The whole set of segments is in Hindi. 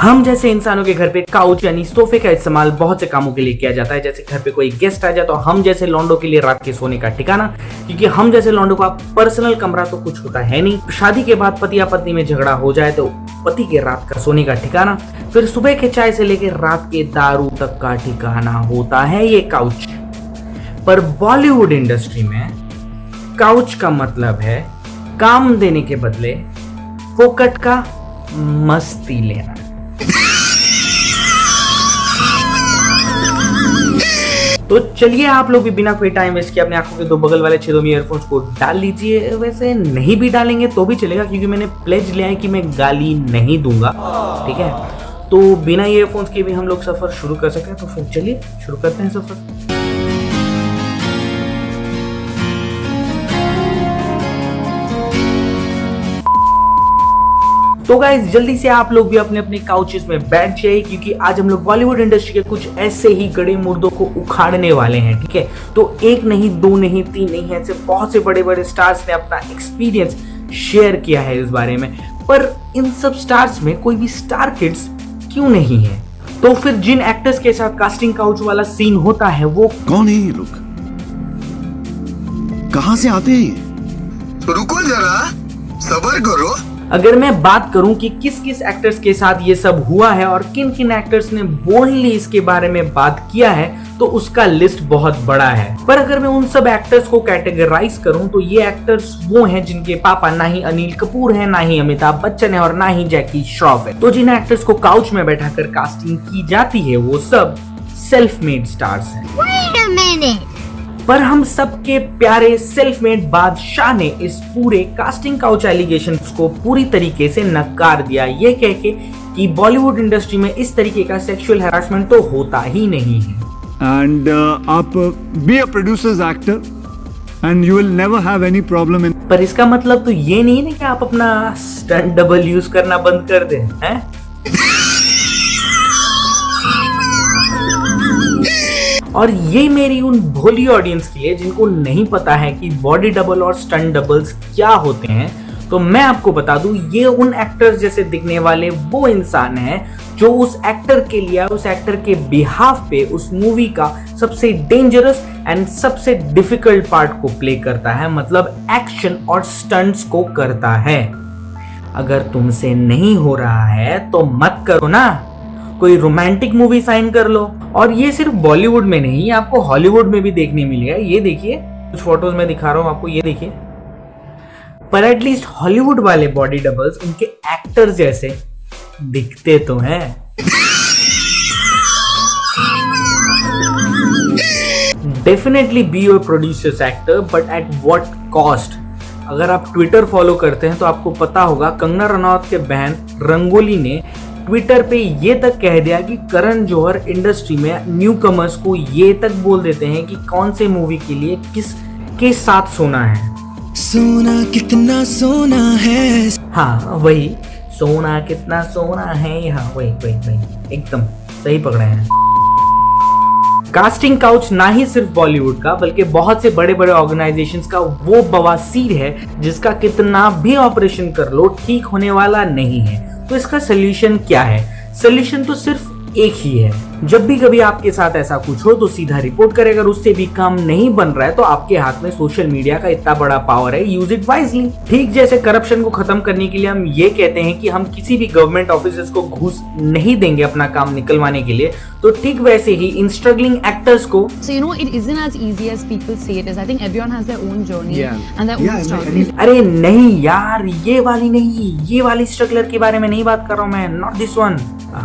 हम जैसे इंसानों के घर पे काउच यानी सोफे का इस्तेमाल बहुत से कामों के लिए किया जाता है। जैसे घर पे कोई गेस्ट आ जाए तो हम जैसे लौंडों के लिए रात के सोने का ठिकाना, क्योंकि हम जैसे लौंडों का पर्सनल कमरा तो कुछ होता है नहीं। शादी के बाद पति या पत्नी में झगड़ा हो जाए तो पति के रात का सोने का ठिकाना, फिर सुबह के चाय से लेकर रात के दारू तक का ठिकाना होता है ये काउच। पर बॉलीवुड इंडस्ट्री में काउच का मतलब है काम देने के बदले फोकट का मस्ती लेना। तो चलिए आप लोग भी बिना कोई टाइम वेस्ट किए अपने आंखों के दो बगल वाले छेदों में ईयरफोन्स को डाल लीजिए। वैसे नहीं भी डालेंगे तो भी चलेगा, क्योंकि मैंने प्लेज लिया है कि मैं गाली नहीं दूंगा, ठीक है। तो बिना ईयरफोन्स के भी हम लोग सफर शुरू कर सकते हैं। तो फिर चलिए शुरू करते हैं सफर। तो गाइस जल्दी से आप लोग भी अपने अपने काउचेस में बैठ जाइए, क्योंकि आज हम लोग बॉलीवुड इंडस्ट्री के कुछ ऐसे ही गड़े मुर्दों को उखाड़ने वाले हैं, ठीक है। तो एक नहीं, दो नहीं, तीन नहीं, ऐसे बहुत से बड़े बड़े स्टार्स ने अपना एक्सपीरियंस शेयर किया है इस बारे में। पर इन सब स्टार्स में कोई भी स्टार किड्स क्यों नहीं है? तो फिर जिन एक्टर्स के साथ कास्टिंग काउच वाला सीन होता है वो कौन है ये लोग? कहां से आते हैं ये? रुको जरा, सब्र करो। अगर मैं बात करूं कि किस किस एक्टर्स के साथ ये सब हुआ है और किन किन एक्टर्स ने बोल्डली इसके बारे में बात किया है, तो उसका लिस्ट बहुत बड़ा है। पर अगर मैं उन सब एक्टर्स को कैटेगराइज करूं तो ये एक्टर्स वो हैं जिनके पापा ना ही अनिल कपूर है, ना ही अमिताभ बच्चन है और ना ही जैकी श्रॉफ है। तो जिन एक्टर्स को काउच में बैठाकर कास्टिंग की जाती है वो सब सेल्फ मेड स्टार्स हैं। पर हम सबके प्यारे सेल्फ मेड बादशाह ने इस पूरे कास्टिंग काउच एलिगेशंस को पूरी तरीके से नकार दिया, ये कह के कि बॉलीवुड इंडस्ट्री में इस तरीके का सेक्सुअल हैरासमेंट तो होता ही नहीं है। एंड आप be a producers actor and you will never have any problem in. पर इसका मतलब तो ये नहीं है कि आप अपना स्टंट डबल यूज करना बंद कर दें, हैं? और ये मेरी उन भोली ऑडियंस के लिए जिनको नहीं पता है कि बॉडी डबल और स्टंट डबल्स क्या होते हैं, तो मैं आपको बता दूं, ये उन एक्टर्स जैसे दिखने वाले वो इंसान हैं जो उस एक्टर के लिए, उस एक्टर के बिहाफ पे उस मूवी का सबसे डेंजरस एंड सबसे डिफिकल्ट पार्ट को प्ले करता है, मतलब एक्शन और स्टंट्स को करता है। अगर तुमसे नहीं हो रहा है तो मत करो ना, कोई रोमांटिक मूवी साइन कर लो। और ये सिर्फ बॉलीवुड में नहीं, आपको हॉलीवुड में भी देखने मिलेगा। ये देखिए, कुछ फोटोज में दिखा रहा हूं आपको, ये देखिए। पर एटलीस्ट हॉलीवुड वाले बॉडी डबल्स उनके एक्टर्स जैसे दिखते तो हैं। Definitely be your producers actor, but at what cost? अगर आप ट्विटर फॉलो करते हैं तो आपको पता होगा कंगना रनौत के बहन रंगोली ने ट्विटर पे ये तक कह दिया कि करण जौहर इंडस्ट्री में न्यू कमर्स को ये तक बोल देते हैं कि कौन से मूवी के लिए किस के साथ सोना है। सोना कितना सोना है। हाँ वही, सोना कितना सोना है। हाँ वही एकदम सही पकड़े हैं। कास्टिंग काउच ना ही सिर्फ बॉलीवुड का बल्कि बहुत से बड़े बड़े ऑर्गेनाइजेशंस का वो बवासीर है जिसका कितना भी ऑपरेशन कर लो ठीक होने वाला नहीं है। तो इसका सोल्यूशन क्या है? सोल्यूशन तो सिर्फ एक ही है। जब भी कभी आपके साथ ऐसा कुछ हो तो सीधा रिपोर्ट करें। अगर उससे भी काम नहीं बन रहा है तो आपके हाथ में सोशल मीडिया का इतना बड़ा पावर है, यूज इट वाइजली। ठीक जैसे करप्शन को खत्म करने के लिए हम ये कहते हैं कि हम किसी भी गवर्नमेंट ऑफिसर्स को घूस नहीं देंगे अपना काम निकलवाने के लिए, तो ठीक वैसे ही इन स्ट्रगलिंग एक्टर्स को it isn't as easy as people say it is. I think everyone has their own journey and their own struggle. अरे नहीं यार, ये वाली नहीं, ये वाली स्ट्रगलर के बारे में नहीं बात कर रहा हूँ मैं, नॉट दिस वन।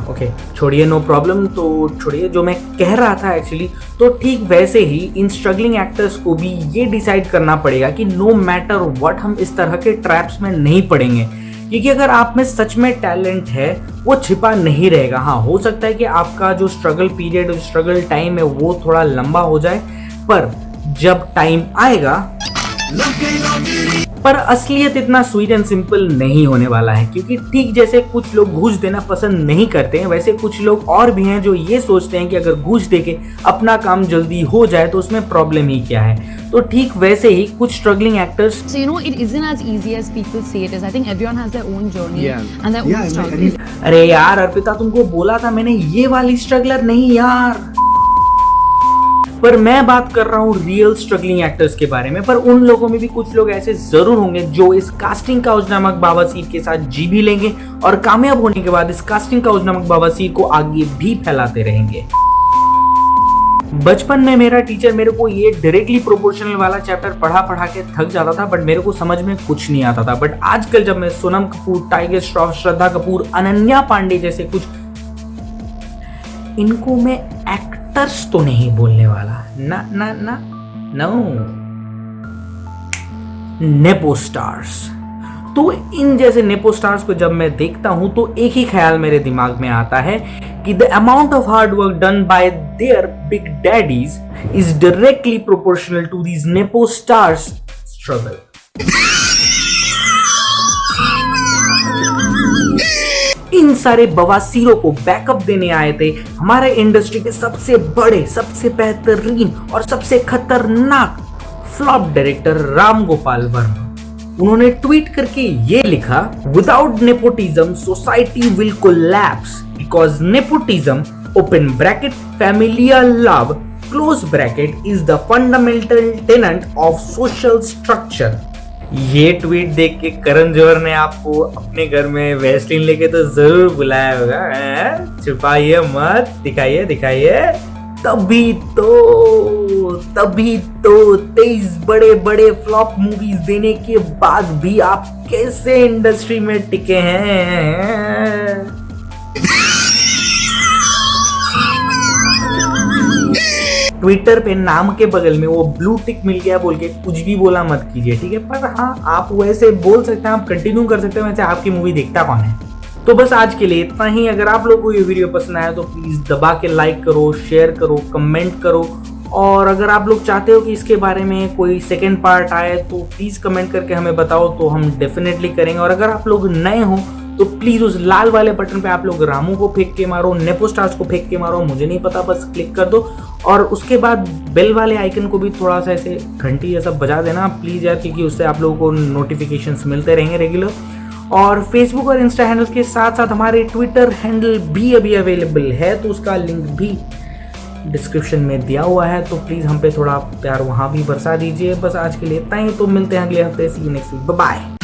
ओके छोड़िए, नो प्रॉब्लम। तो छोड़िए, जो मैं कह रहा था एक्चुअली, तो ठीक वैसे ही इन स्ट्रगलिंग एक्टर्स को भी ये डिसाइड करना पड़ेगा कि नो मैटर व्हाट हम इस तरह के ट्रैप्स में नहीं पड़ेंगे, क्योंकि अगर आप में सच में टैलेंट है वो छिपा नहीं रहेगा। हाँ हो सकता है कि आपका जो स्ट्रगल पीरियड, स्ट्रगल टाइम है वो थोड़ा लंबा हो जाए, पर जब टाइम आएगा पर असलियत इतना स्वीट एंड सिंपल नहीं होने वाला है, क्योंकि ठीक जैसे कुछ लोग घूस देना पसंद नहीं करते हैं, वैसे कुछ लोग और भी हैं जो ये सोचते हैं कि अगर घूस देके अपना काम जल्दी हो जाए तो उसमें प्रॉब्लम ही क्या है। तो ठीक वैसे ही कुछ struggling actors So, it isn't as easy as people say it is. I think everyone has their own journey and their own struggles. अरे यार अर्पिता, तुमको बोला था मैंने ये वाली स्ट्रगलर नहीं यार। पर मैं बात कर रहा हूँ रियल स्ट्रगलिंग एक्टर्स के बारे में। पर उन लोगों में भी कुछ लोग ऐसे जरूर होंगे जो इस कास्टिंग काउच नामक बवासीर के साथ जी भी लेंगे और कामयाब होने के बाद इस कास्टिंग काउच नामक बवासीर को आगे भी फैलाते रहेंगे। बचपन में मेरा टीचर मेरे को ये डायरेक्टली प्रोपोर्शनल वाला चैप्टर पढ़ा के थक जाता था, बट मेरे को समझ में कुछ नहीं आता था। बट आजकल जब मैं सोनम कपूर, टाइगर श्रॉफ, श्रद्धा कपूर, अनन्या पांडे जैसे कुछ, इनको मैं एक्टर्स तो नहीं बोलने वाला, नो, नेपो स्टार्स। तो इन जैसे नेपो स्टार्स को जब मैं देखता हूं तो एक ही ख्याल मेरे दिमाग में आता है कि the amount of hard work done by their big daddies is directly proportional to these nepo stars struggle. इन सारे बवासीरों को बैकअप देने आए थे हमारे इंडस्ट्री के सबसे बड़े, सबसे बेहतरीन और सबसे खतरनाक फ्लॉप डायरेक्टर राम गोपाल वर्मा। उन्होंने ट्वीट करके ये लिखा, without nepotism society will collapse because nepotism open bracket familial love close bracket is the fundamental tenant of social structure. ये ट्वीट देख के करण जौहर ने आपको अपने घर में वैसलीन लेके तो जरूर बुलाया होगा। छुपाइए मत, दिखाइए। तभी तो 23 बड़े फ्लॉप मूवीज देने के बाद भी आप कैसे इंडस्ट्री में टिके हैं। ट्विटर पे नाम के बगल में वो ब्लू टिक मिल गया बोल के कुछ भी बोला मत कीजिए, ठीक है। पर हाँ, आप वैसे बोल सकते हैं, आप कंटिन्यू कर सकते हैं, वैसे आपकी मूवी देखता कौन है। तो बस आज के लिए इतना ही। अगर आप लोगों को ये वीडियो पसंद आया तो प्लीज दबा के लाइक करो, शेयर करो, कमेंट करो। और अगर आप लोग चाहते हो कि इसके बारे में कोई सेकेंड पार्ट आए तो प्लीज कमेंट करके हमें बताओ, तो हम डेफिनेटली करेंगे। और अगर आप लोग नए हो तो प्लीज उस लाल वाले बटन पे आप लोग रामू को फेंक के मारो, नेपो स्टार्स को फेंक के मारो, मुझे नहीं पता, बस क्लिक कर दो। और उसके बाद बेल वाले आइकन को भी थोड़ा सा ऐसे घंटी जैसा बजा देना प्लीज यार, क्योंकि उससे आप लोगों को नोटिफिकेशंस मिलते रहेंगे रेगुलर। और फेसबुक और इंस्टा हैंडल्स के साथ साथ हमारे ट्विटर हैंडल भी अभी अवेलेबल है, तो उसका लिंक भी डिस्क्रिप्शन में दिया हुआ है। तो प्लीज हम पे थोड़ा प्यार वहां भी बरसा दीजिए। बस आज के लिए इतना ही, तो मिलते हैं अगले हफ्ते। See you next week, bye bye.